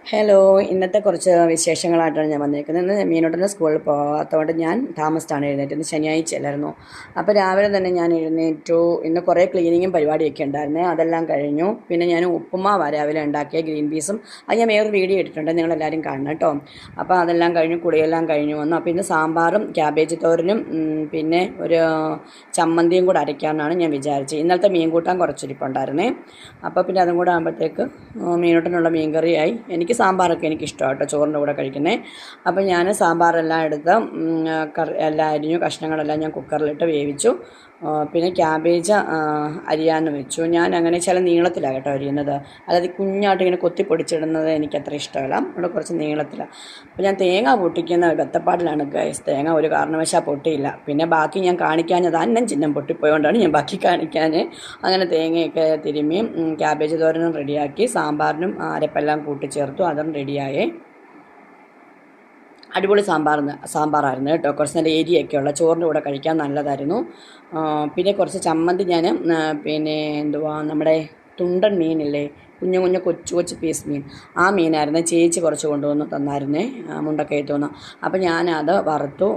Hello, ഇന്നത്തെ കുറച്ച് വിശേഷങ്ങളായിട്ടാണ് ഞാൻ വന്നിരിക്കുന്നത്. ഇന്ന് മീനോട്ടൻ്റെ സ്കൂളിൽ പോകാത്തതുകൊണ്ട് ഞാൻ താമസിച്ചാണ് എഴുന്നേറ്റത്. ഇന്ന് ശനിയാഴ്ച അല്ലായിരുന്നു. അപ്പോൾ രാവിലെ തന്നെ ഞാൻ എഴുന്നേറ്റു. ഇന്ന് കുറേ ക്ലീനിങ്ങും പരിപാടിയൊക്കെ ഉണ്ടായിരുന്നേ, അതെല്ലാം കഴിഞ്ഞു. പിന്നെ ഞാൻ ഉപ്പുമാവാണ് രാവിലെ ഉണ്ടാക്കിയ ഗ്രീൻ പീസും. അത് ഞാൻ വേറൊരു വീഡിയോ ഇട്ടിട്ടുണ്ട്, നിങ്ങളെല്ലാവരും കാണണം കേട്ടോ. അപ്പോൾ അതെല്ലാം കഴിഞ്ഞു, കുളിയെല്ലാം കഴിഞ്ഞു വന്നു. അപ്പോൾ ഇന്ന് സാമ്പാറും ക്യാബേജ് തോരനും പിന്നെ ഒരു ചമ്മന്തിയും കൂടെ അരയ്ക്കാമെന്നാണ് ഞാൻ വിചാരിച്ചത്. ഇന്നലത്തെ മീൻ കൂട്ടാൻ കുറച്ചിരിപ്പുണ്ടായിരുന്നേ. അപ്പോൾ പിന്നെ അതും കൂടെ ആകുമ്പോഴത്തേക്ക് മീനോട്ടനുള്ള മീൻ കറിയായി. എനിക്ക് സാമ്പാറൊക്കെ എനിക്കിഷ്ടമാണ് കേട്ടോ, ചോറിൻ്റെ കൂടെ കഴിക്കുന്നത്. അപ്പോൾ ഞാൻ സാമ്പാറെല്ലാം എടുത്ത് എല്ലാം അരിഞ്ഞു, കഷ്ണങ്ങളെല്ലാം ഞാൻ കുക്കറിലിട്ട് വേവിച്ചു. പിന്നെ ക്യാബേജ് അരിയാന്ന് വെച്ചു. ഞാൻ അങ്ങനെ ചില നീളത്തിലാണ് കേട്ടോ അരിയുന്നത്, അതായത് കുഞ്ഞായിട്ട് ഇങ്ങനെ കൊത്തിപ്പൊടിച്ചിടുന്നത് എനിക്കത്ര ഇഷ്ടമല്ല. അവിടെ കുറച്ച് നീളത്തിലാണ്. അപ്പോൾ ഞാൻ തേങ്ങ പൊട്ടിക്കുന്ന ബത്തപ്പാടിലാണ് ഗൈസ്. തേങ്ങ ഒരു കാരണവശാൽ പൊട്ടിയില്ല. പിന്നെ ബാക്കി ഞാൻ കാണിക്കാഞ്ഞത് അന്നം ചിഹ്നം പൊട്ടിപ്പോയതുകൊണ്ടാണ് ഞാൻ ബാക്കി കാണിക്കാൻ. അങ്ങനെ തേങ്ങയൊക്കെ തിരുമ്മി ക്യാബേജ് തോരനും റെഡിയാക്കി, സാമ്പാറിനും അരപ്പെല്ലാം കൂട്ടിച്ചേർത്തു, അതും റെഡിയായേ. അടിപൊളി സാമ്പാറായിരുന്നു കേട്ടോ. കുറച്ച് നല്ല എരിയൊക്കെയുള്ള ചോറിൻ്റെ കൂടെ കഴിക്കാൻ നല്ലതായിരുന്നു. പിന്നെ കുറച്ച് ചമ്മന്തി ഞാൻ പിന്നെ നമ്മുടെ തുണ്ടൻ മീനില്ലേ, കുഞ്ഞു കുഞ്ഞു കൊച്ചു കൊച്ചു പീസ് മീൻ, ആ മീനായിരുന്നു. ചേച്ചി കുറച്ച് കൊണ്ടുവന്ന് തന്നായിരുന്നേ, മുണ്ടക്കയത്തു നിന്ന്. അപ്പോൾ ഞാനത് വറുത്തു.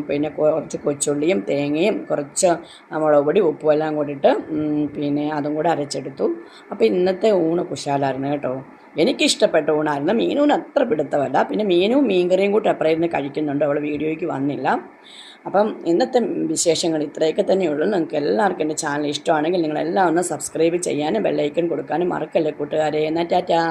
പിന്നെ കുറച്ച് കൊച്ചുള്ളിയും തേങ്ങയും കുറച്ച് മുളക് പൊടി ഉപ്പും എല്ലാം കൂടിയിട്ട് പിന്നെ അതും കൂടെ അരച്ചെടുത്തു. അപ്പോൾ ഇന്നത്തെ ഊണ് കുശാലായിരുന്നു കേട്ടോ. എനിക്കിഷ്ടപ്പെട്ട ഊണായിരുന്നു. മീനൂന് അത്ര പിടുത്തമല്ല. പിന്നെ മീനും മീൻകറിയും കൂട്ടി അപ്പുറം കഴിക്കുന്നുണ്ട്, അവൾ വീഡിയോയ്ക്ക് വന്നില്ല. അപ്പം ഇന്നത്തെ വിശേഷങ്ങൾ ഇത്രയൊക്കെ തന്നെയുള്ളൂ. നിങ്ങൾക്ക് എല്ലാവർക്കും എൻ്റെ ചാനൽ ഇഷ്ടമാണെങ്കിൽ നിങ്ങളെല്ലാം ഒന്ന് സബ്സ്ക്രൈബ് ചെയ്യാനും ബെല്ലൈക്കൺ കൊടുക്കാനും മറക്കല്ലേ കൂട്ടുകാരെ. എന്നാൽ ടാറ്റാ.